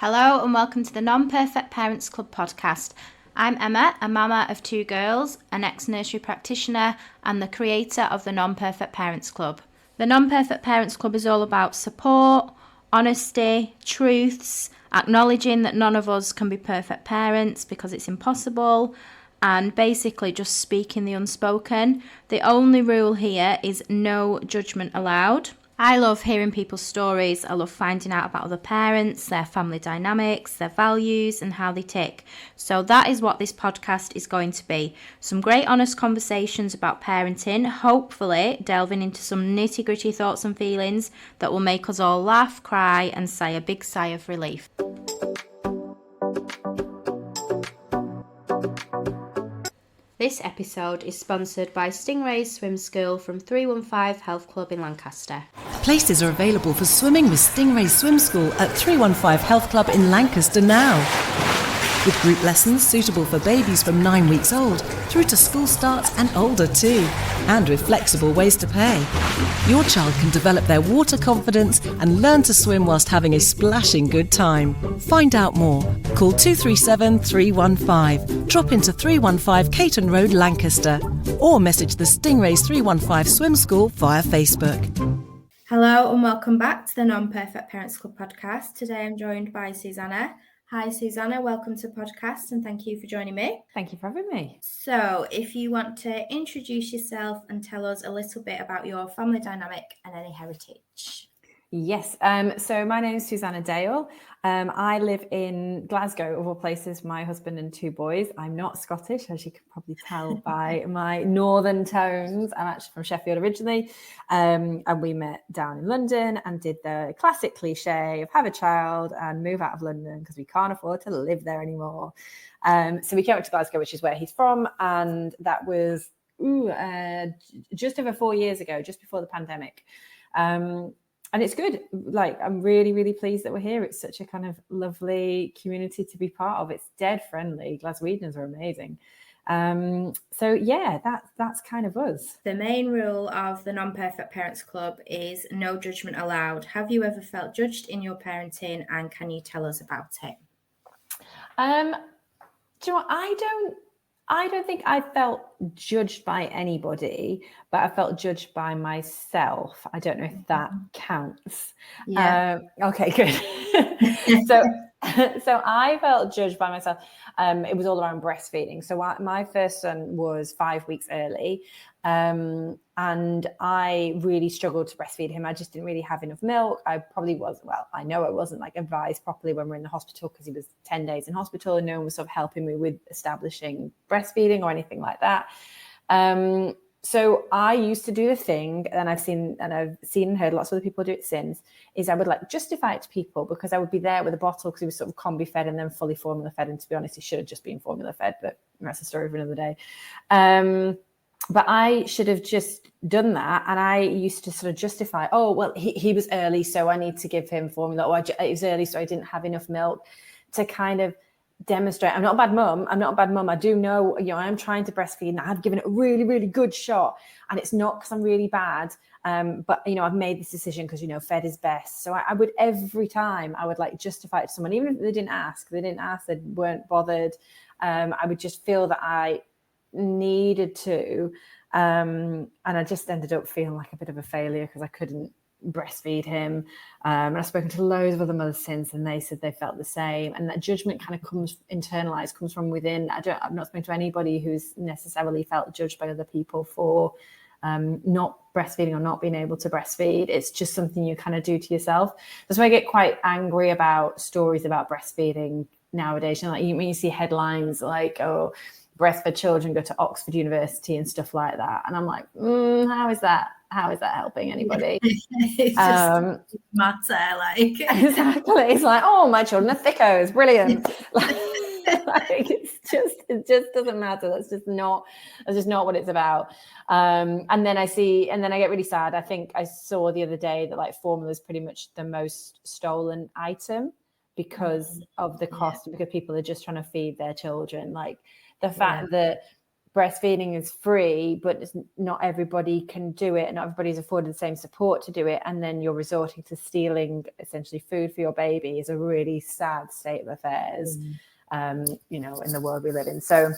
Hello and welcome to the Non-Perfect Parents Club podcast. I'm Emma, a mama of two girls, an ex-nursery practitioner and the creator of the Non-Perfect Parents Club. The Non-Perfect Parents Club is all about support, honesty, truths, acknowledging that none of us can be perfect parents because it's impossible, and basically just speaking the unspoken. The only rule here is no judgment allowed. I love hearing people's stories. I love finding out about other parents, their family dynamics, their values and how they tick. So that is what this podcast is going to be. Some great honest conversations about parenting, hopefully delving into some nitty-gritty thoughts and feelings that will make us all laugh, cry and sigh a big sigh of relief. This episode is sponsored by Stingray's Swim School from 315 Health Club in Lancaster. Places are available for swimming with Stingray's Swim School at 315 Health Club in Lancaster now. With group lessons suitable for babies from 9 weeks old through to school starts and older too. And with flexible ways to pay. Your child can develop their water confidence and learn to swim whilst having a splashing good time. Find out more. Call 237 315. Drop into 315 Caton Road, Lancaster. Or message the Stingray's 315 Swim School via Facebook. Hello and welcome back to the Non-Perfect Parents Club podcast. Today I'm joined by Susannah. Hi Susannah, welcome to the podcast and thank you for joining me. Thank you for having me. So if you want to introduce yourself and tell us a little bit about your family dynamic and any heritage. Yes, so my name is Susannah Dale. I live in Glasgow, of all places, my husband and two boys. I'm not Scottish, as you can probably tell by my northern tones. I'm actually from Sheffield originally. And we met down in London and did the classic cliche of have a child and move out of London because we can't afford to live there anymore. So we came up to Glasgow, which is where he's from. And that was just over 4 years ago, just before the pandemic. And it's good. Like, I'm really, really pleased that we're here. It's such a kind of lovely community to be part of. It's dead friendly. Glaswegians are amazing. So yeah, that's kind of us. The main rule of the Non-Perfect Parents Club is no judgment allowed. Have you ever felt judged in your parenting and can you tell us about it? Do you know what? I don't think I felt judged by anybody, but I felt judged by myself. I don't know if that counts. Yeah. Okay, good. So I felt judged by myself. It was all around breastfeeding. So my first son was 5 weeks early. And I really struggled to breastfeed him. I just didn't really have enough milk. I know I wasn't like advised properly when we were in the hospital because he was 10 days in hospital and no one was sort of helping me with establishing breastfeeding or anything like that. So I used to do the thing, and I've seen and heard lots of other people do it since, is I would like justify it to people because I would be there with a bottle because he was sort of combi fed and then fully formula fed. And to be honest, he should have just been formula fed, but that's a story for another day. But I should have just done that. And I used to sort of justify, oh, well, he was early, so I need to give him formula. Or it was early, so I didn't have enough milk, to kind of demonstrate I'm not a bad mum. I do know, I'm trying to breastfeed and I've given it a really, really good shot. And it's not because I'm really bad. But, I've made this decision because, fed is best. So I would, every time I would like justify it to someone, even if they didn't ask, they weren't bothered. I would just feel that I needed to. And I just ended up feeling like a bit of a failure because I couldn't breastfeed him. And I've spoken to loads of other mothers since, and they said they felt the same. And that judgment kind of comes from within. I've not spoken to anybody who's necessarily felt judged by other people for not breastfeeding or not being able to breastfeed. It's just something you kind of do to yourself. That's why I get quite angry about stories about breastfeeding nowadays. Like when you see headlines like, oh, breastfed children go to Oxford University and stuff like that. And I'm like, how is that helping anybody? It's just matter, like. Exactly. It's like, oh, my children are thickos, brilliant. It just doesn't matter. That's just not what it's about. And then I get really sad. I think I saw the other day that like formula is pretty much the most stolen item because of the cost, because people are just trying to feed their children. Like the fact that breastfeeding is free, but not everybody can do it, and not everybody's afforded the same support to do it, and then you're resorting to stealing essentially food for your baby, is a really sad state of affairs, you know, in the world we live in. So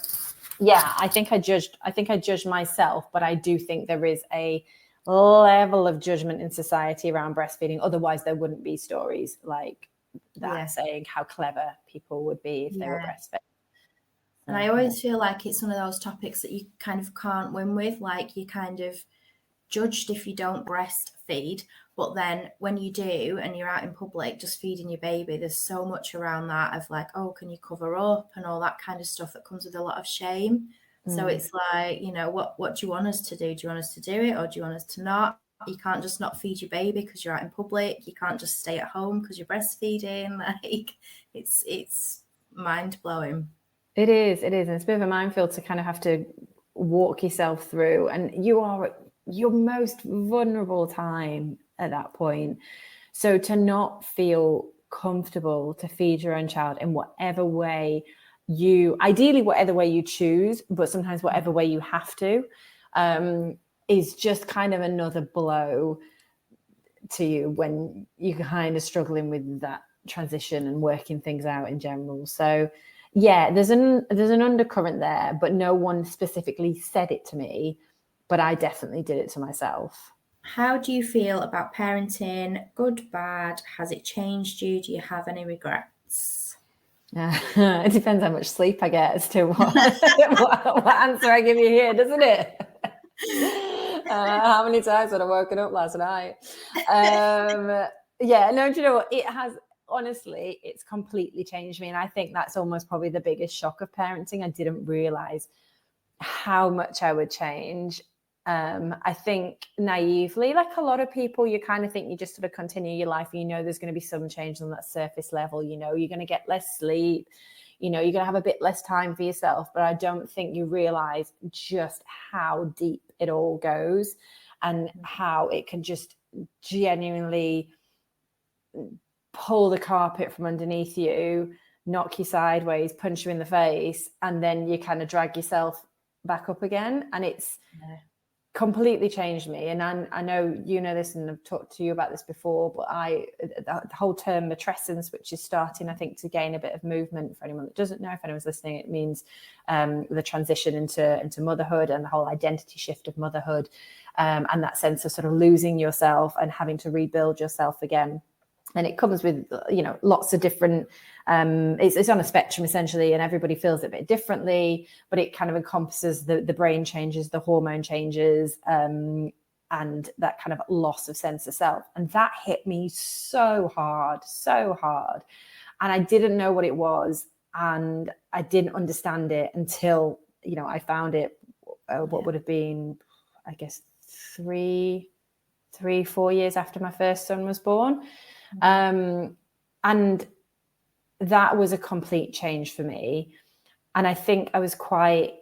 yeah, I think I judged myself, but I do think there is a level of judgment in society around breastfeeding. Otherwise there wouldn't be stories like that saying how clever people would be if they were breastfeeding. And I always feel like it's one of those topics that you kind of can't win with. Like, you're kind of judged if you don't breastfeed, but then when you do and you're out in public just feeding your baby, there's so much around that of like, oh, can you cover up and all that kind of stuff that comes with a lot of shame. So it's like, you know, what do you want us to do? Do you want us to do it, or do you want us to not? You can't just not feed your baby because you're out in public. You can't just stay at home because you're breastfeeding. Like, it's mind-blowing. It is. And it's a bit of a minefield to kind of have to walk yourself through. And you are at your most vulnerable time at that point. So to not feel comfortable to feed your own child in whatever way ideally whatever way you choose, but sometimes whatever way you have to, is just kind of another blow to you when you're kind of struggling with that transition and working things out in general. So yeah, there's an undercurrent there, but no one specifically said it to me, but I definitely did it to myself. How do you feel about parenting? Good, bad? Has it changed you? Do you have any regrets? It depends how much sleep I get as to what answer I give you here, doesn't it? How many times have I woken up last night? Yeah, no, do you know what? It has, honestly, it's completely changed me. And I think that's almost probably the biggest shock of parenting. I didn't realize how much I would change. I think naively, like a lot of people, you kind of think you just sort of continue your life. You know, there's going to be some change on that surface level. You know, you're going to get less sleep. You know, you're going to have a bit less time for yourself. But I don't think you realize just how deep it all goes and how it can just genuinely pull the carpet from underneath you, knock you sideways, punch you in the face, and then you kind of drag yourself back up again. And it's completely changed me. And I know you know this, and I've talked to you about this before, but the whole term matrescence, which is starting, I think, to gain a bit of movement for anyone that doesn't know. If anyone's listening, it means the transition into motherhood and the whole identity shift of motherhood, and that sense of sort of losing yourself and having to rebuild yourself again. And it comes with, you know, lots of different, it's on a spectrum essentially, and everybody feels it a bit differently, but it kind of encompasses the brain changes, the hormone changes, and that kind of loss of sense of self. And that hit me so hard. And I didn't know what it was, and I didn't understand it until, you know, I found it, what would have been, I guess, 4 years after my first son was born. And that was a complete change for me. And I think I was quite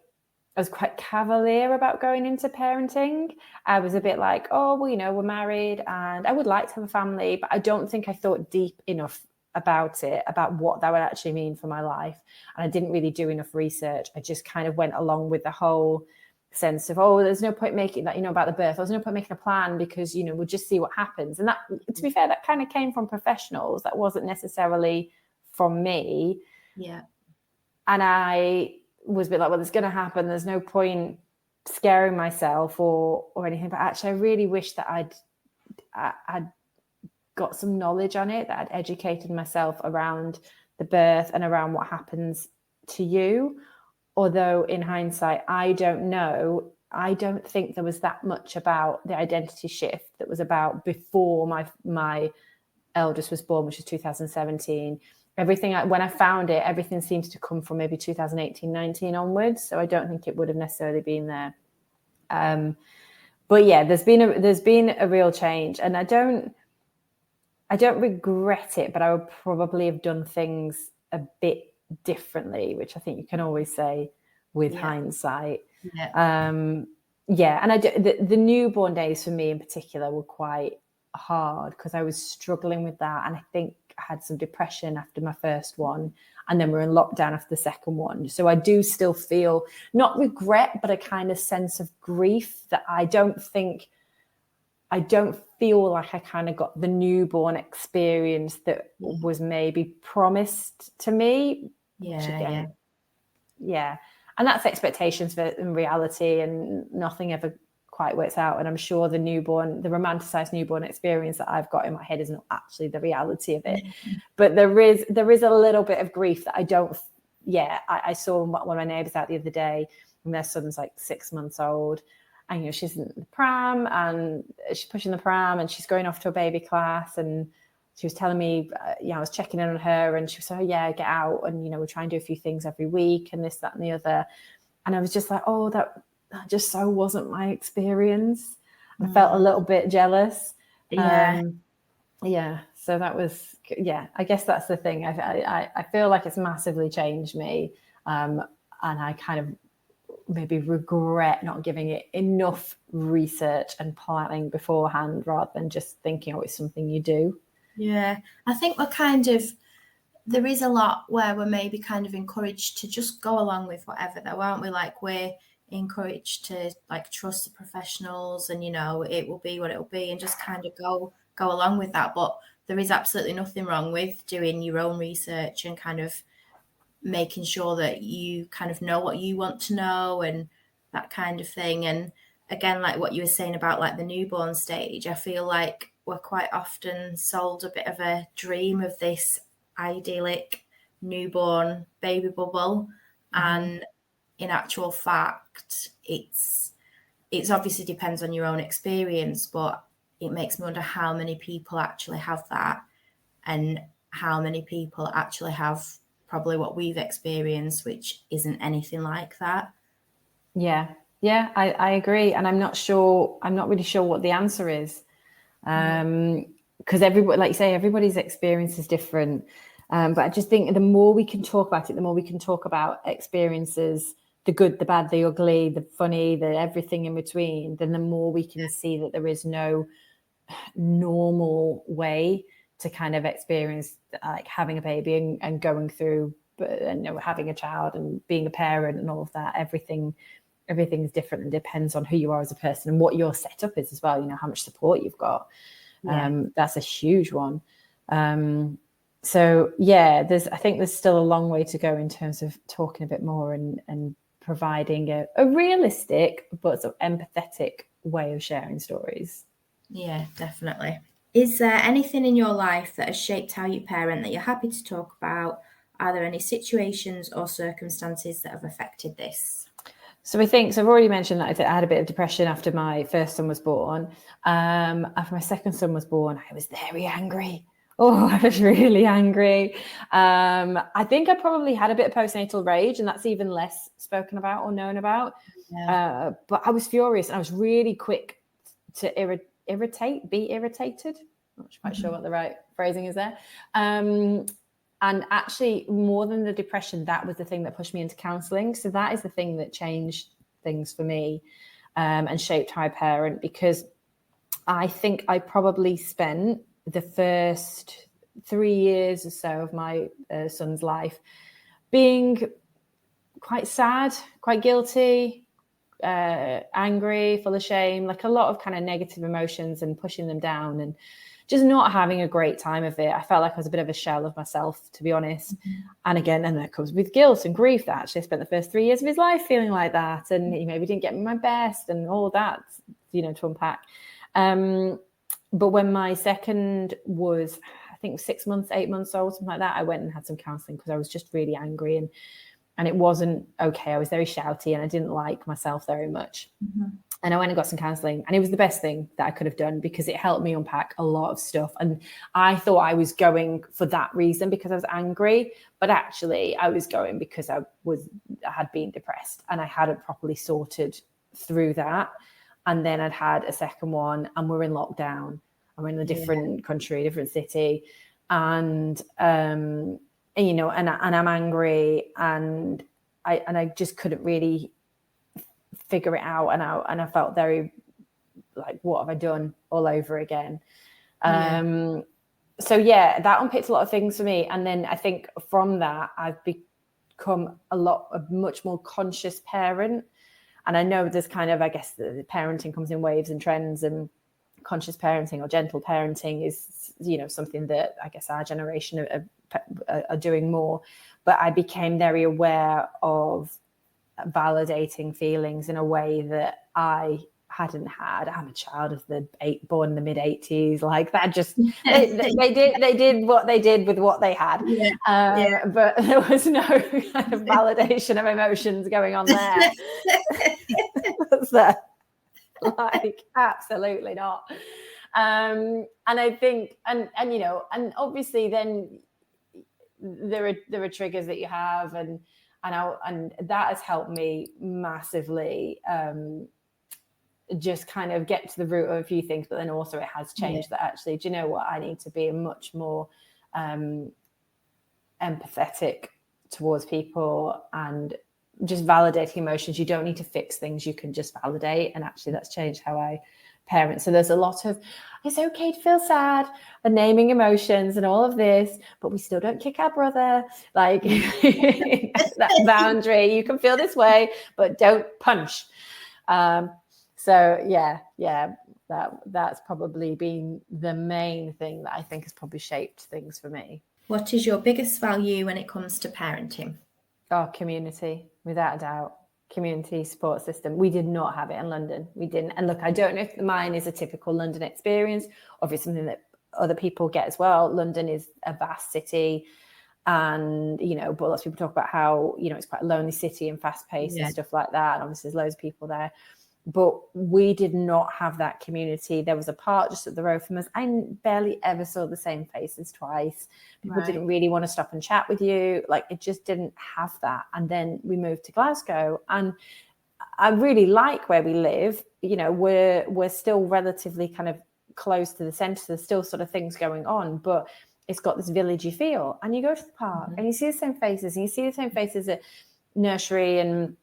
cavalier about going into parenting. I was a bit like, oh, well, you know, we're married and I would like to have a family, but I don't think I thought deep enough about it, about what that would actually mean for my life. And I didn't really do enough research. I just kind of went along with the whole sense of, oh, there's no point making that, you know, about the birth. There's no point making a plan because, you know, we'll just see what happens. And that, to be fair, that kind of came from professionals. That wasn't necessarily from me. Yeah. And I was a bit like, well, it's going to happen. There's no point scaring myself or anything. But actually, I really wish that I'd got some knowledge on it, that I'd educated myself around the birth and around what happens to you. Although in hindsight, I don't know. I don't think there was that much about the identity shift that was about before my eldest was born, which was 2017. Everything, when I found it, everything seems to come from maybe 2018, 19 onwards. So I don't think it would have necessarily been there. But yeah, there's been a real change, and I don't regret it, but I would probably have done things a bit differently, which I think you can always say with hindsight. And the newborn days for me in particular were quite hard because I was struggling with that, and I think I had some depression after my first one. And then we're in lockdown after the second one. So I do still feel not regret, but a kind of sense of grief that I don't feel like I kind of got the newborn experience that was maybe promised to me. Yeah. And that's expectations in reality, and nothing ever quite works out. And I'm sure the romanticized newborn experience that I've got in my head is not actually the reality of it. But there is a little bit of grief that I don't. I saw one of my neighbors out the other day, and their son's like 6 months old, and she's in the pram, and she's pushing the pram, and she's going off to a baby class, and she was telling me, I was checking in on her, and she was saying, get out, and we try and do a few things every week, and this, that, and the other. And I was just like, oh, that just so wasn't my experience. I felt a little bit jealous. So that was, I guess that's the thing. I feel like it's massively changed me. And I kind of maybe regret not giving it enough research and planning beforehand, rather than just thinking, it's something you do. Yeah, I think there is a lot where we're maybe kind of encouraged to just go along with whatever, though, aren't we? Like, we're encouraged to like trust the professionals, and it will be what it will be, and just kind of go along with that. But there is absolutely nothing wrong with doing your own research and kind of making sure that you kind of know what you want to know and that kind of thing. And again, like what you were saying about like the newborn stage, I feel like we're quite often sold a bit of a dream of this idyllic newborn baby bubble. And in actual fact, it's obviously depends on your own experience, but it makes me wonder how many people actually have that, and how many people actually have probably what we've experienced, which isn't anything like that. I agree. And I'm not really sure what the answer is. Because everybody, like you say, everybody's experience is different. But I just think the more we can talk about it, the more we can talk about experiences, the good, the bad, the ugly, the funny, the everything in between, then the more we can see that there is no normal way to kind of experience like having a baby and going through, having a child and being a parent and all of that. Everything is different, and depends on who you are as a person and what your setup is as well. How much support you've got. That's a huge one. I think there's still a long way to go in terms of talking a bit more and providing a realistic but sort of empathetic way of sharing stories. Yeah, definitely. Is there anything in your life that has shaped how you parent that you're happy to talk about? Are there any situations or circumstances that have affected this? So I've already mentioned that I had a bit of depression after my first son was born. After my second son was born, I was very angry. Oh, I was really angry. I think I probably had a bit of postnatal rage, and that's even less spoken about or known about. But I was furious, and I was really quick to be irritated. I'm not quite sure what the right phrasing is there. And actually, more than the depression, that was the thing that pushed me into counselling. So that is the thing that changed things for me and shaped how I parent, because I think I probably spent the first 3 years or so of my son's life being quite sad, quite guilty, angry, full of shame, like a lot of kind of negative emotions, and pushing them down and just not having a great time of it. I felt like I was a bit of a shell of myself, to be honest. And that comes with guilt and grief, that actually I spent the first 3 years of his life feeling like that. And he maybe didn't get me my best and all that, to unpack. But when my second was, I think 6 months, 8 months old, something like that, I went and had some counselling because I was just really angry and it wasn't okay. I was very shouty and I didn't like myself very much. And I went and got some counselling, and it was the best thing that I could have done because it helped me unpack a lot of stuff. And I thought I was going for that reason because I was angry, but actually I was going because I had been depressed and I hadn't properly sorted through that. And then I'd had a second one, and we're in lockdown. I'm in a different country, different city, and I'm angry, and I just couldn't really figure it out, and I felt very like, what have I done all over again? So yeah, that unpicked a lot of things for me. And then I think from that, I've become a much more conscious parent. And I know there's kind of, I guess, the parenting comes in waves and trends, and conscious parenting or gentle parenting is, something that I guess our generation are doing more. But I became very aware of validating feelings in a way that I hadn't had. I'm a child of born in the mid 80s. Like that, just they did what they did with what they had. But there was no kind of validation of emotions going on there. Was there? Like absolutely not. And I think, and obviously then there are triggers that you have, and that has helped me massively. Just kind of get to the root of a few things, but then also it has changed that actually, do you know what? I need to be a much more empathetic towards people and just validating emotions. You don't need to fix things. You can just validate. And actually that's changed how I parent. So there's a lot of, it's okay to feel sad and naming emotions and all of this, but we still don't kick our brother. Like that boundary, you can feel this way, but don't punch. So that's probably been the main thing that I think has probably shaped things for me. What is your biggest value when it comes to parenting? Oh, community, without a doubt. Community support system. We did not have it in London. We didn't. And look, I don't know if mine is a typical London experience, or if it's something that other people get as well. London is a vast city. And, but lots of people talk about how, it's quite a lonely city and fast paced and stuff like that. And obviously there's loads of people there. But we did not have that community. There was a park just up the road from us. I barely ever saw the same faces twice. People didn't really want to stop and chat with you. Like it just didn't have that. And then we moved to Glasgow, and I really like where we live. We're still relatively kind of close to the centre. There's still sort of things going on, but it's got this villagey feel. And you go to the park and you see the same faces, and you see the same faces at nursery and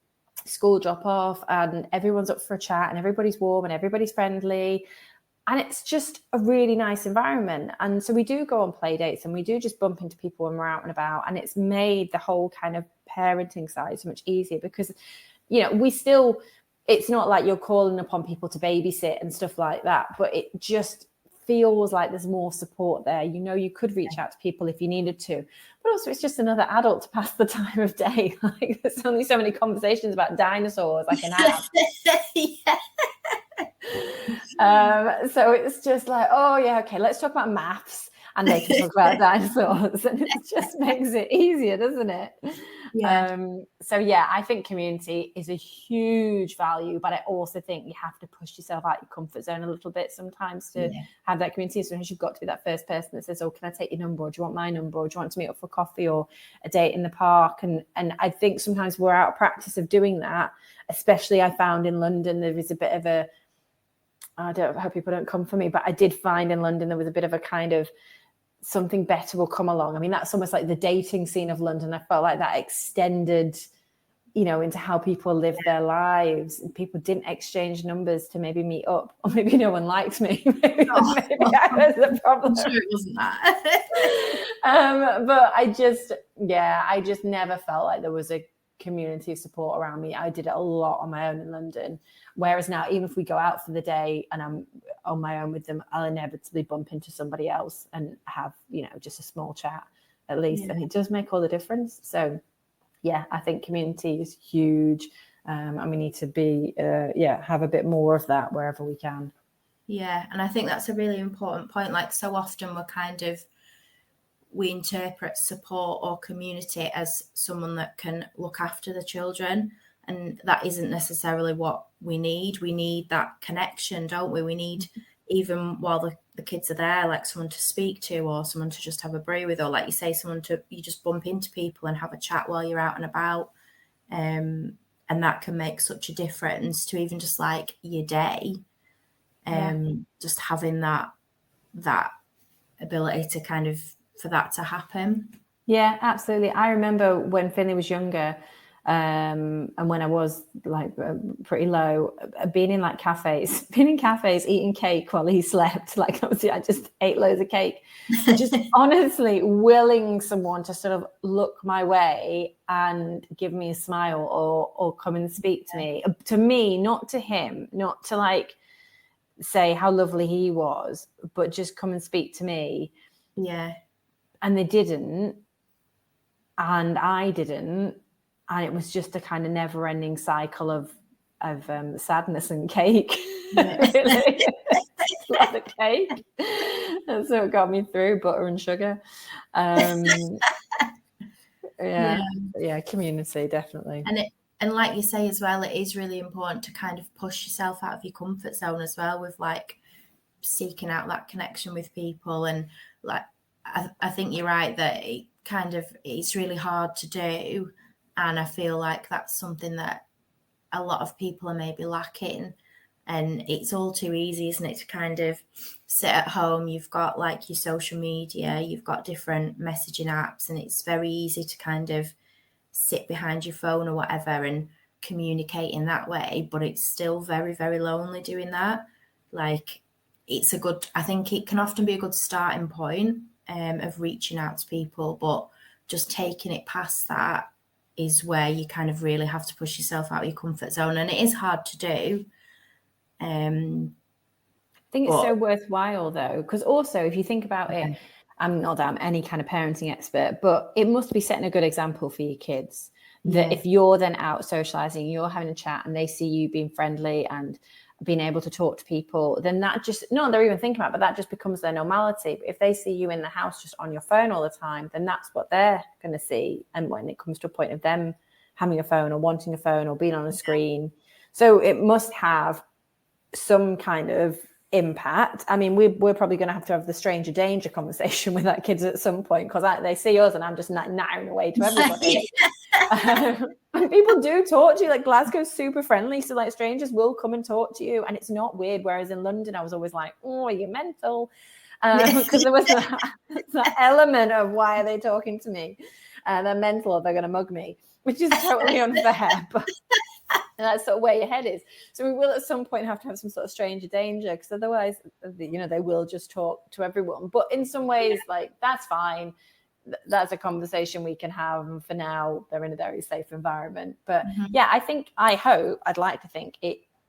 school drop off, and everyone's up for a chat, and everybody's warm and everybody's friendly, and it's just a really nice environment. And so we do go on play dates, and we do just bump into people when we're out and about, and it's made the whole kind of parenting side so much easier, because it's not like you're calling upon people to babysit and stuff like that, but it just feels like there's more support there. You could reach out to people if you needed to, but also it's just another adult to pass the time of day. Like there's only so many conversations about dinosaurs I can have. So it's just like, oh yeah, okay, let's talk about maths, and they can talk about dinosaurs, and it just makes it easier, doesn't it? So yeah, I think community is a huge value, but I also think you have to push yourself out your comfort zone a little bit sometimes to have that community. Sometimes you've got to be that first person that says, oh, can I take your number, or do you want my number, or do you want to meet up for coffee or a date in the park? And I think sometimes we're out of practice of doing that, especially I found in London there is a bit of a, I hope people don't come for me, but I did find in London there was a bit of a kind of something better will come along. I mean, that's almost like the dating scene of London. I felt like that extended, into how people live their lives. And people didn't exchange numbers to maybe meet up, or maybe no one liked me. Maybe I was the problem. I'm sure it wasn't that. But I just never felt like there was a community of support around me. I did it a lot on my own in London. Whereas now, even if we go out for the day and I'm on my own with them, I'll inevitably bump into somebody else and have, just a small chat at least. And it does make all the difference. So yeah, I think community is huge. And we need to be, have a bit more of that wherever we can. Yeah. And I think that's a really important point. Like so often we interpret support or community as someone that can look after the children. And that isn't necessarily what we need. We need that connection, don't we? We need, even while the kids are there, like someone to speak to, or someone to just have a brew with, or like you say, you just bump into people and have a chat while you're out and about. And that can make such a difference to even just like your day. Just having that ability to for that to happen. Yeah, absolutely. I remember when Finley was younger, And when I was like pretty low, being in cafes, eating cake while he slept, obviously I just ate loads of cake, just honestly willing someone to sort of look my way and give me a smile or come and speak to me, not to him, not to say how lovely he was, but just come and speak to me. Yeah. And they didn't, and I didn't. And it was just a kind of never-ending cycle of sadness and cake. Yeah. Really, a lot of cake. And so it got me through, butter and sugar. Yeah, community, definitely. And like you say as well, it is really important to kind of push yourself out of your comfort zone as well, with seeking out that connection with people. And I think you're right that it's really hard to do. And I feel like that's something that a lot of people are maybe lacking. And it's all too easy, isn't it, to kind of sit at home. You've got your social media, you've got different messaging apps, and it's very easy to kind of sit behind your phone or whatever and communicate in that way. But it's still very, very lonely doing that. I think it can often be a good starting point of reaching out to people, but just taking it past that is where you kind of really have to push yourself out of your comfort zone. And it is hard to do. I think it's so worthwhile though, because also if you think about it, I'm not that I'm any kind of parenting expert, but it must be setting a good example for your kids that if you're then out socializing, you're having a chat and they see you being friendly and being able to talk to people, then that just, not they're even thinking about, but that just becomes their normality. But if they see you in the house just on your phone all the time, then that's what they're going to see. And when it comes to a point of them having a phone or wanting a phone or being on a screen, so it must have some kind of impact. I mean, we're probably going to have the stranger danger conversation with our kids at some point, because they see us and I'm just nattering away to everybody. And people do talk to you. Glasgow's super friendly, so strangers will come and talk to you, and it's not weird. Whereas in London, I was always like, "Oh, you're mental," because there was that element of why are they talking to me? They're mental, or they're going to mug me, which is totally unfair. But that's sort of where your head is. So we will at some point have to have some sort of stranger danger, because otherwise, they will just talk to everyone. But in some ways, that's fine. That's a conversation we can have. And for now, they're in a very safe environment. But I'd like to think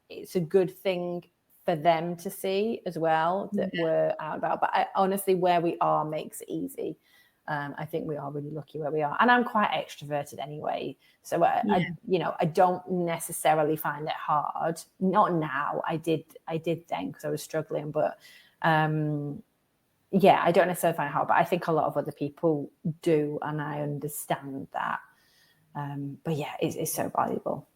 it's a good thing for them to see as well, that we're out about. But honestly, where we are makes it easy. I think we are really lucky where we are, and I'm quite extroverted anyway, so I don't necessarily find it hard. Not now. I did then, because I was struggling, but I don't necessarily find it hard, but I think a lot of other people do, and I understand that. But it's so valuable.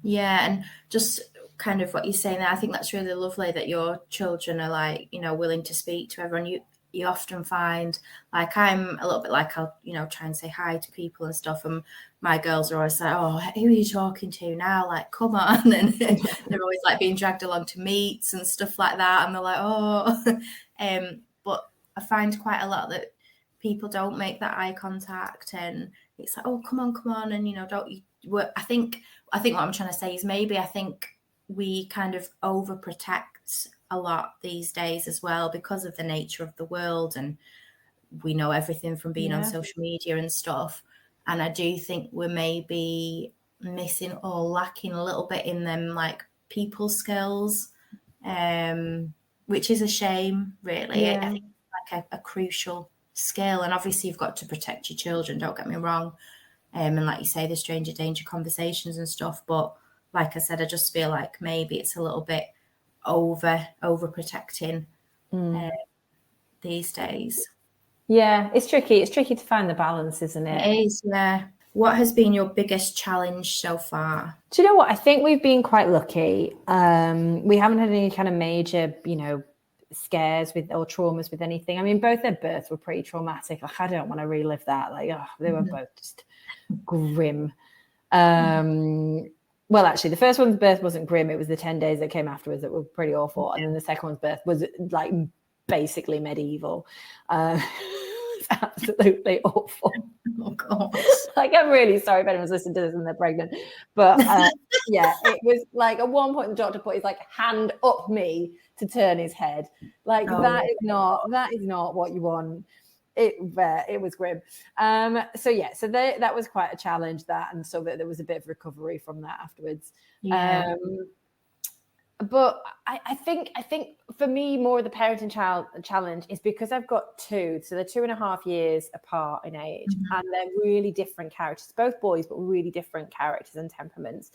Yeah, and just kind of what you're saying there, I think that's really lovely that your children are willing to speak to everyone. You often find, I'm a little bit I'll try and say hi to people and stuff, and my girls are always like, "Oh, who are you talking to now? Come on!" And they're always being dragged along to meets and stuff like that, and they're like, "Oh," but I find quite a lot that people don't make that eye contact, and it's like, "Oh, come on," and don't you? I think what I'm trying to say is maybe I think we kind of overprotect a lot these days as well, because of the nature of the world, and we know everything from being on social media and stuff. And I do think we're maybe missing or lacking a little bit in them people skills, which is a shame, really. I think it's a crucial skill, and obviously you've got to protect your children, don't get me wrong, and like you say, the stranger danger conversations and stuff, but like I said, I just feel like maybe it's a little bit overprotecting these days. Yeah, it's tricky to find the balance, isn't it? It is. Yeah. What has been your biggest challenge so far? Do you know what? I think we've been quite lucky. We haven't had any kind of major scares or traumas with anything. I mean, both their births were pretty traumatic. I don't want to relive that. They were both just grim. Well, actually, the first one's birth wasn't grim. It was the 10 days that came afterwards that were pretty awful. And then the second one's birth was basically medieval. It's absolutely awful. Oh God. Like, I'm really sorry if anyone's listening to this and they're pregnant, but yeah, it was like at one point the doctor put his like hand up me to turn his head. Like that is not what you want. It was grim. So yeah, so that was quite a challenge, that, and so that there was a bit of recovery from that afterwards. Yeah. But I think for me, more of the parenting challenge is because I've got two, so they're 2.5 years apart in age, and they're really different characters, both boys, but really different characters and temperaments.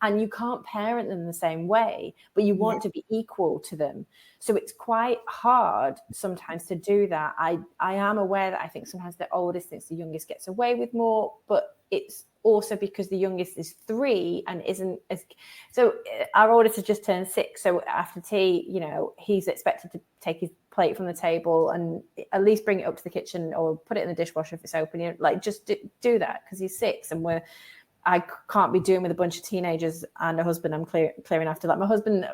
And you can't parent them the same way, but you want to be equal to them. So it's quite hard sometimes to do that. I am aware that I think sometimes the oldest thinks the youngest gets away with more, but it's also because the youngest is 3 and isn't as, so our oldest has just turned 6. So after tea, you know, he's expected to take his plate from the table and at least bring it up to the kitchen or put it in the dishwasher if it's open. You know, like just do that because he's 6 and I can't be doing with a bunch of teenagers and a husband. I'm clearing after that. My husband,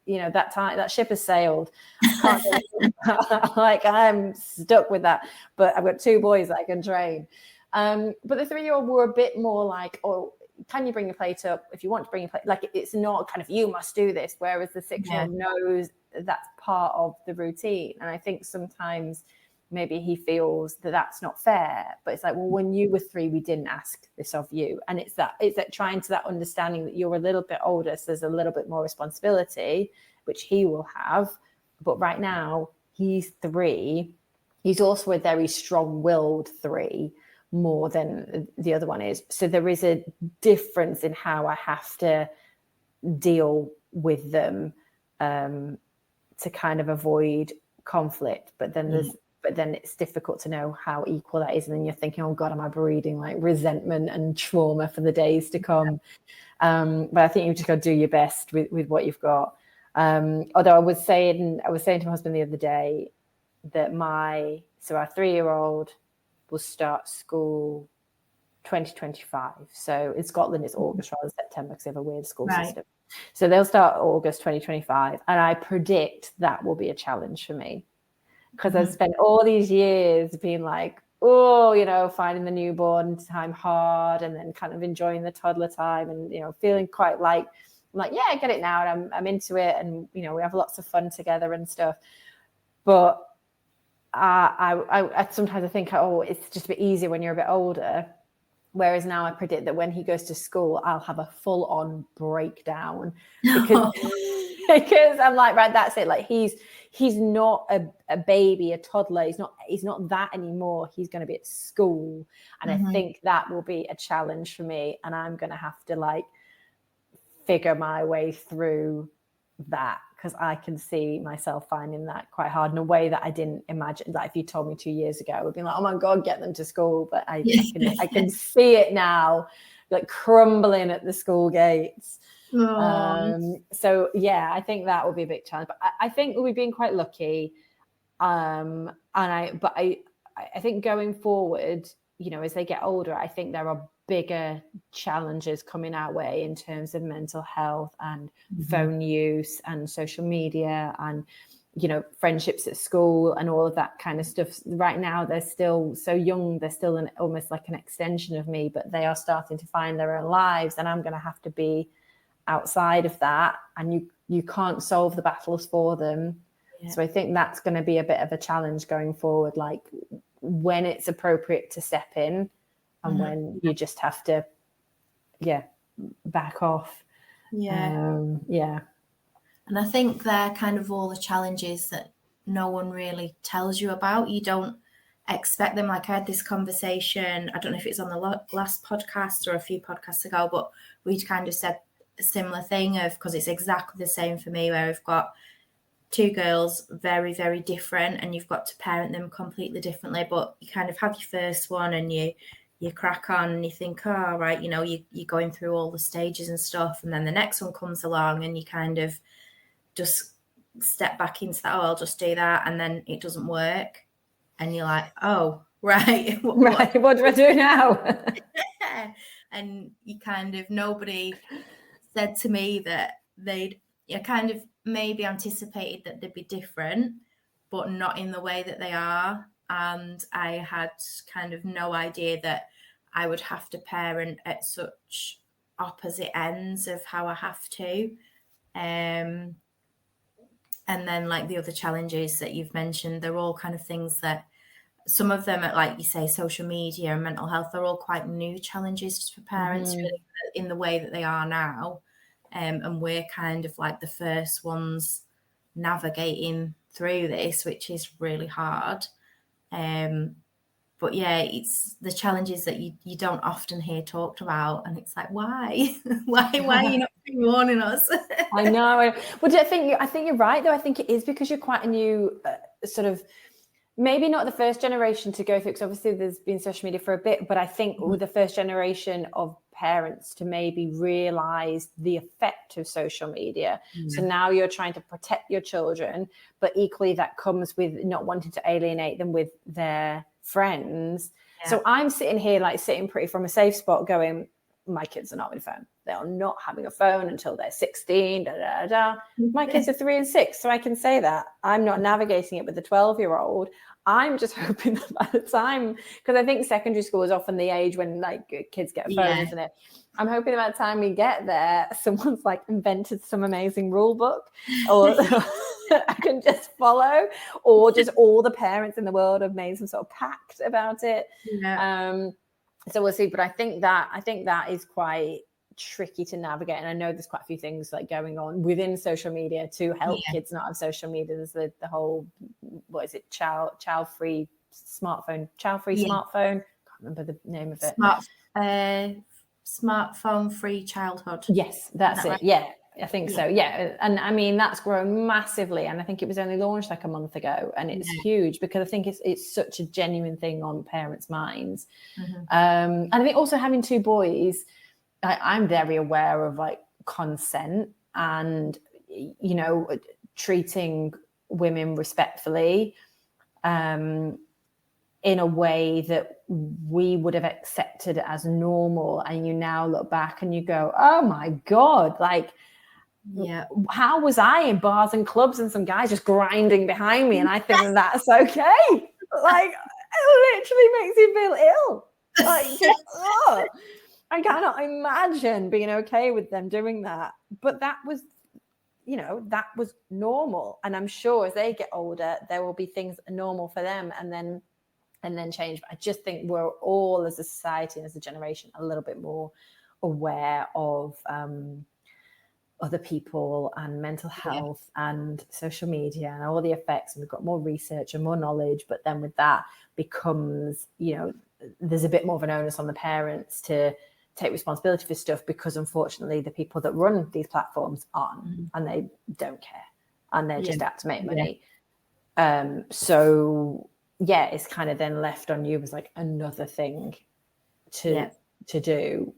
you know, that ship has sailed. I can't like I'm stuck with that. But I've got 2 boys that I can train. But the 3-year-old were a bit more like, oh, can you bring your plate up? If you want to bring your plate, like it's not kind of you must do this. Whereas the 6-year-old knows that's part of the routine. And I think sometimes maybe he feels that that's not fair, but it's like, well, when you were 3, we didn't ask this of you. And it's that trying to that understanding that you're a little bit older, so there's a little bit more responsibility, which he will have. But right now he's 3. He's also a very strong-willed 3, more than the other one is. So there is a difference in how I have to deal with them to kind of avoid conflict. But then it's difficult to know how equal that is. And then you're thinking, oh God, am I breeding like resentment and trauma for the days to come? But I think you've just got to do your best with what you've got. Although I was saying to my husband the other day that our 3-year-old will start school 2025. So in Scotland, it's August rather than September because they have a weird school system. So they'll start August 2025. And I predict that will be a challenge for me because I've spent all these years being like, oh, you know, finding the newborn time hard and then kind of enjoying the toddler time and, you know, feeling quite like, I'm like, yeah, I get it now. And I'm into it. And, you know, we have lots of fun together and stuff. But I sometimes I think, oh, it's just a bit easier when you're a bit older. Whereas now I predict that when he goes to school, I'll have a full-on breakdown because I'm like, right, that's it. Like he's not a baby, a toddler. He's not that anymore. He's going to be at school, and I think that will be a challenge for me. And I'm going to have to like figure my way through that. Because I can see myself finding that quite hard in a way that I didn't imagine. Like if you told me 2 years ago, I would be like, oh my God, get them to school. But I can see it now, like crumbling at the school gates. So yeah, I think that will be a big challenge. But I think we've been quite lucky. I think going forward, you know, as they get older, I think there are bigger challenges coming our way in terms of mental health and phone use and social media and, you know, friendships at school and all of that kind of stuff. Right now, they're still so young. They're still almost like an extension of me, but they are starting to find their own lives. And I'm going to have to be outside of that. And you can't solve the battles for them. Yeah. So I think that's going to be a bit of a challenge going forward, like when it's appropriate to step in and when you just have to, back off. Yeah. And I think they're kind of all the challenges that no one really tells you about. You don't expect them. Like I had this conversation, I don't know if it's on the last podcast or a few podcasts ago, but we kind of said a similar thing because it's exactly the same for me, where we've got 2 girls, very, very different, and you've got to parent them completely differently. But you kind of have your first one and you crack on and you think, oh, right, you know, you're going through all the stages and stuff. And then the next one comes along and you kind of just step back into that, oh, I'll just do that. And then it doesn't work. And you're like, oh, right. What do I do now? And you kind of, nobody said to me that they'd kind of maybe anticipated that they'd be different, but not in the way that they are. and I had kind of no idea that I would have to parent at such opposite ends of how I have to. And then like the other challenges that you've mentioned, they're all kind of things that some of them, like you say, social media and mental health, they're all quite new challenges for parents really, in the way that they are now. And we're kind of like the first ones navigating through this, which is really hard. But yeah, it's the challenges that you don't often hear talked about, and it's like, why, why are you not warning us? I know. Well, I think you're right, though. I think it is because you're quite a new sort of, maybe not the first generation to go through, because obviously there's been social media for a bit, but I think with the first generation of parents to maybe realize the effect of social media. So now you're trying to protect your children, but equally that comes with not wanting to alienate them with their friends. So I'm sitting here like sitting pretty from a safe spot going, my kids are not with a phone. They are not having a phone until they're 16. Da, da, da. My kids are 3 and 6, so I can say that. I'm not navigating it with a 12-year-old. I'm just hoping that by the time, because I think secondary school is often the age when like kids get a phone, isn't it? I'm hoping by the time we get there, someone's like invented some amazing rule book, or I can just follow, or just all the parents in the world have made some sort of pact about it. So we'll see, but I think that is quite tricky to navigate, and I know there's quite a few things like going on within social media to help kids not have social media. There's the whole, what is it, child-free smartphone. Can't remember the name of it. Smartphone free childhood. Yes, that's it. Right? Yeah, I think so. Yeah, and I mean that's grown massively, and I think it was only launched like a month ago, and it's huge because I think it's such a genuine thing on parents' minds. And I think also having 2 boys, I'm very aware of like consent and, you know, treating women respectfully in a way that we would have accepted as normal. And you now look back and you go, oh my God, like, how was I in bars and clubs and some guys just grinding behind me? And I think that's okay. Like, it literally makes you feel ill. Like, just, I cannot imagine being okay with them doing that. But that was, you know, that was normal. And I'm sure as they get older, there will be things that are normal for them and then change. But I just think we're all as a society and as a generation a little bit more aware of other people and mental health and social media and all the effects. And we've got more research and more knowledge. But then with that becomes, you know, there's a bit more of an onus on the parents to take responsibility for stuff, because unfortunately the people that run these platforms aren't, and they don't care, and they're just out to make money. So it's kind of then left on you as like another thing to do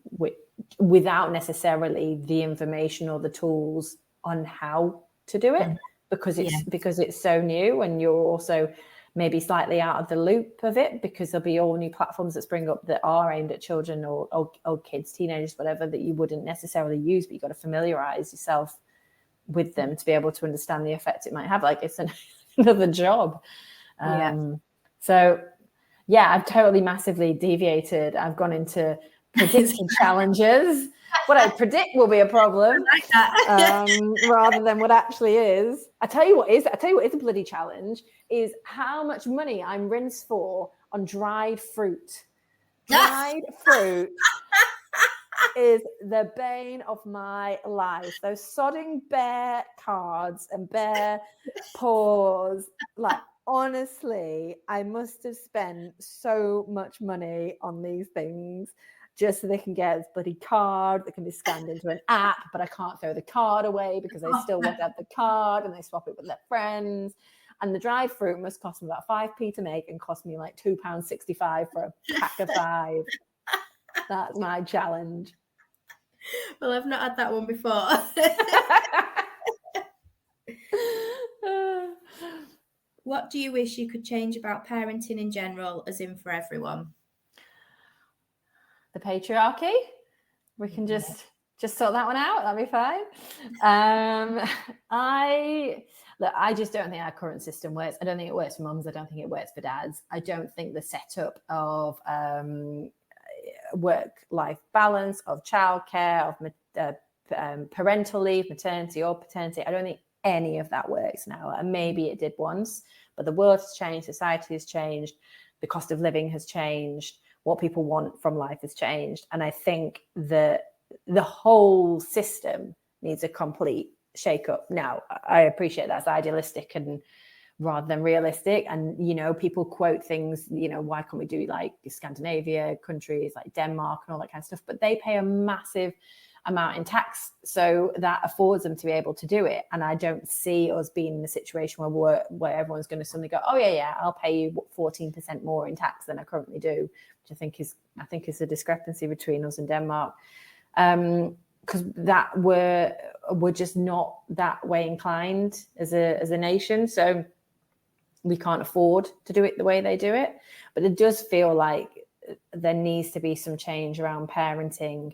without necessarily the information or the tools on how to do it, because it's so new, and you're also maybe slightly out of the loop of it, because there'll be all new platforms that spring up that are aimed at children or kids, teenagers, whatever, that you wouldn't necessarily use, but you've got to familiarize yourself with them to be able to understand the effect it might have. Like, it's another job. So I've totally massively deviated. I've gone into predicting challenges. What I predict will be a problem, rather than what actually is. I tell you what is a bloody challenge is how much money I'm rinsed for on dried fruit. Dried fruit is the bane of my life. Those sodding bear cards and bear paws, like, honestly, I must have spent so much money on these things just so they can get this bloody card that can be scanned into an app, but I can't throw the card away because they still want to have the card and they swap it with their friends. And the dried fruit must cost me about 5p to make and cost me like £2.65 for a pack of 5. That's my challenge. Well, I've not had that one before. What do you wish you could change about parenting in general, as in for everyone? The patriarchy. We can just sort that one out. That'd be fine. Look, I just don't think our current system works. I don't think it works for mums. I don't think it works for dads. I don't think the setup of work-life balance, of childcare, of parental leave, maternity or paternity, I don't think any of that works now. And maybe it did once, but the world has changed, society has changed, the cost of living has changed, what people want from life has changed. And I think that the whole system needs a complete shake-up. Now, I appreciate that's idealistic and rather than realistic. And, people quote things, why can't we do like Scandinavia countries like Denmark and all that kind of stuff? But they pay a massive amount in tax. So that affords them to be able to do it. And I don't see us being in a situation where everyone's going to suddenly go, oh yeah, I'll pay you 14% more in tax than I currently do, which I think is a discrepancy between us and Denmark. Because that we're just not that way inclined as a nation. So we can't afford to do it the way they do it. But it does feel like there needs to be some change around parenting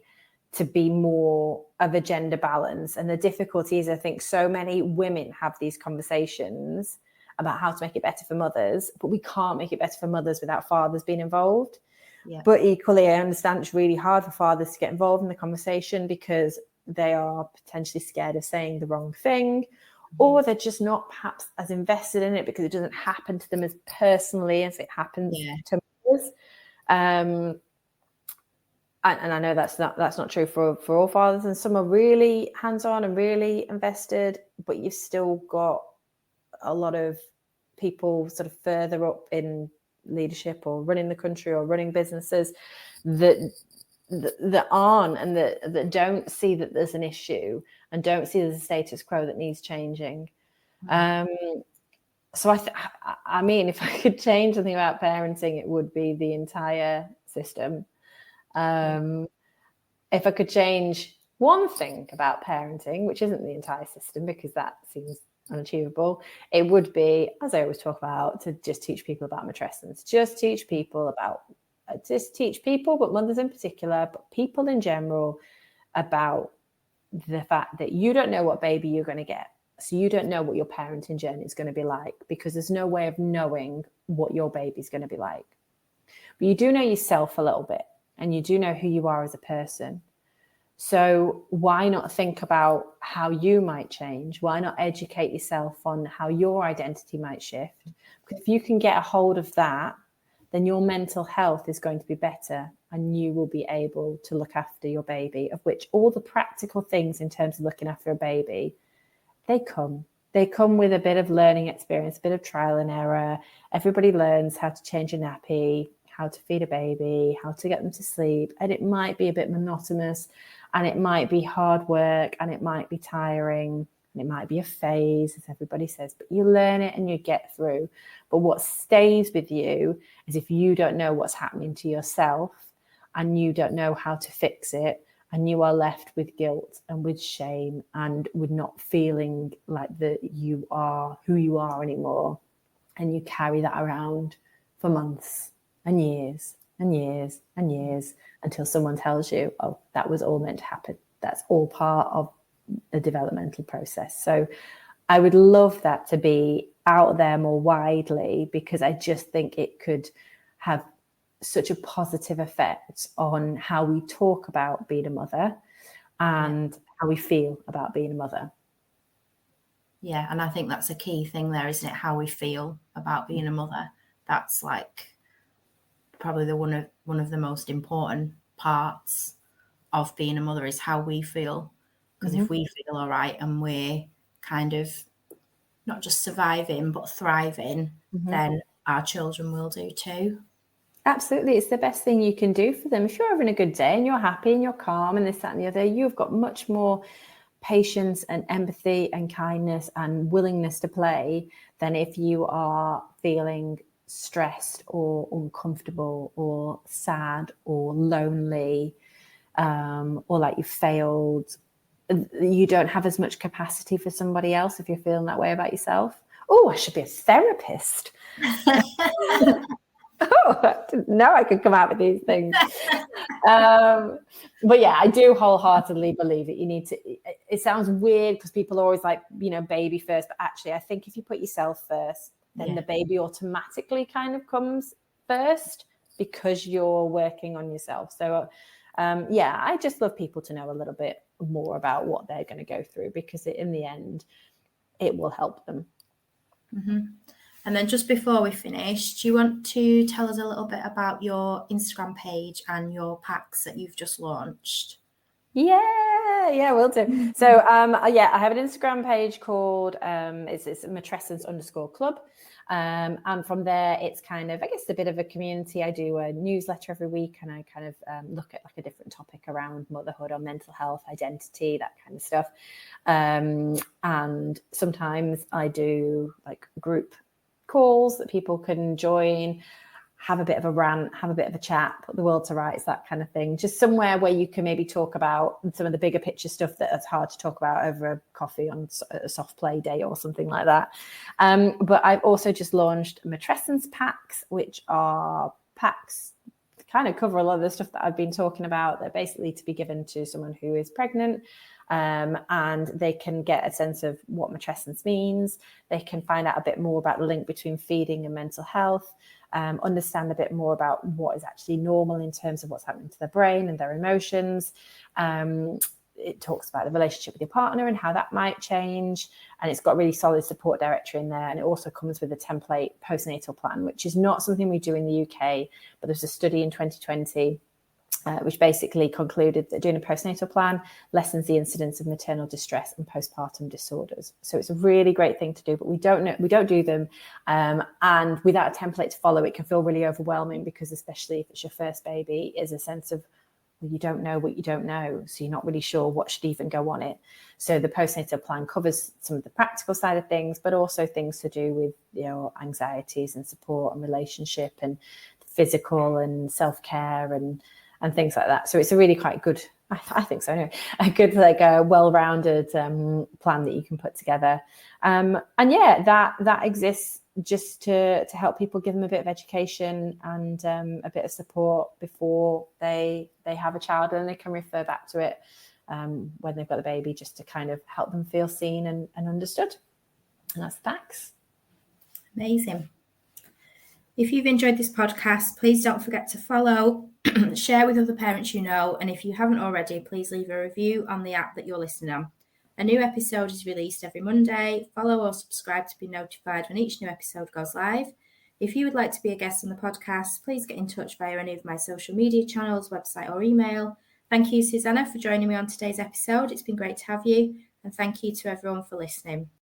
to be more of a gender balance. And the difficulty is, I think so many women have these conversations about how to make it better for mothers, but we can't make it better for mothers without fathers being involved. Yeah. But equally, I understand it's really hard for fathers to get involved in the conversation because they are potentially scared of saying the wrong thing, or they're just not perhaps as invested in it because it doesn't happen to them as personally as it happens to mothers. And I know that's not true for all fathers, and some are really hands-on and really invested, but you've still got a lot of people sort of further up in leadership or running the country or running businesses that aren't, and that don't see that there's an issue and don't see there's a status quo that needs changing. So I mean, if I could change something about parenting, it would be the entire system. If I could change one thing about parenting, which isn't the entire system because that seems unachievable, it would be, as I always talk about, to just teach people about matrescence. Just teach people, but mothers in particular, but people in general, about the fact that you don't know what baby you're going to get. So you don't know what your parenting journey is going to be like, because there's no way of knowing what your baby's going to be like. But you do know yourself a little bit, and you do know who you are as a person. So why not think about how you might change? Why not educate yourself on how your identity might shift? Because if you can get a hold of that, then your mental health is going to be better, and you will be able to look after your baby, of which all the practical things in terms of looking after a baby, they come with a bit of learning experience, a bit of trial and error. Everybody learns how to change a nappy, how to feed a baby, how to get them to sleep. And it might be a bit monotonous, and it might be hard work, and it might be tiring, and it might be a phase, as everybody says, but you learn it and you get through. But what stays with you is if you don't know what's happening to yourself and you don't know how to fix it, and you are left with guilt and with shame and with not feeling like that you are who you are anymore, and you carry that around for months and years and years and years until someone tells you, oh, that was all meant to happen. That's all part of the developmental process. So I would love that to be out there more widely, because I just think it could have such a positive effect on how we talk about being a mother and how we feel about being a mother. Yeah, and I think that's a key thing there, isn't it? How we feel about being a mother. That's like probably one of the most important parts of being a mother, is how we feel. Because if we feel all right and we're kind of not just surviving but thriving, then our children will do too. Absolutely. It's the best thing you can do for them. If you're having a good day and you're happy and you're calm and this, that and the other, you've got much more patience and empathy and kindness and willingness to play than if you are feeling stressed or uncomfortable or sad or lonely, or like you failed. You don't have as much capacity for somebody else if you're feeling that way about yourself. Oh, I should be a therapist. Oh, I didn't know I could come out with these things. But yeah, I do wholeheartedly believe that you need to, it sounds weird because people are always like, baby first, but actually I think if you put yourself first, then the baby automatically kind of comes first because you're working on yourself. So I just love people to know a little bit more about what they're going to go through, because in the end, it will help them. Mm-hmm. And then just before we finish, do you want to tell us a little bit about your Instagram page and your packs that you've just launched? Yeah, will do. So I have an Instagram page called it's matrescence_club. And from there, it's kind of, I guess, a bit of a community. I do a newsletter every week, and I kind of look at like a different topic around motherhood or mental health, identity, that kind of stuff. And sometimes I do like group calls that people can join, have a bit of a rant, have a bit of a chat, put the world to rights, that kind of thing. Just somewhere where you can maybe talk about some of the bigger picture stuff that is hard to talk about over a coffee on a soft play day or something like that. But I've also just launched matrescence packs, which are packs that kind of cover a lot of the stuff that I've been talking about. They're basically to be given to someone who is pregnant. And they can get a sense of what matrescence means. They can find out a bit more about the link between feeding and mental health, understand a bit more about what is actually normal in terms of what's happening to their brain and their emotions. It talks about the relationship with your partner and how that might change. And it's got a really solid support directory in there. And it also comes with a template postnatal plan, which is not something we do in the UK, but there's a study in 2020 which basically concluded that doing a postnatal plan lessens the incidence of maternal distress and postpartum disorders. So it's a really great thing to do, but we don't do them. And without a template to follow, it can feel really overwhelming, because especially if it's your first baby, is a sense of, well, you don't know what you don't know. So you're not really sure what should even go on it. So the postnatal plan covers some of the practical side of things, but also things to do with, anxieties and support and relationship and physical and self-care and things like that. So it's a really quite good, I think so anyway, a good, like a well-rounded plan that you can put together. That exists just to help people, give them a bit of education and a bit of support before they have a child, and they can refer back to it when they've got the baby, just to kind of help them feel seen and understood. And that's the facts. Amazing. If you've enjoyed this podcast, please don't forget to follow, share with other parents you know, and if you haven't already, please leave a review on the app that you're listening on. A new episode is released every Monday. Follow or subscribe to be notified when each new episode goes live. If you would like to be a guest on the podcast, please get in touch via any of my social media channels, website or email. Thank you, Susannah, for joining me on today's episode. It's been great to have you, and thank you to everyone for listening.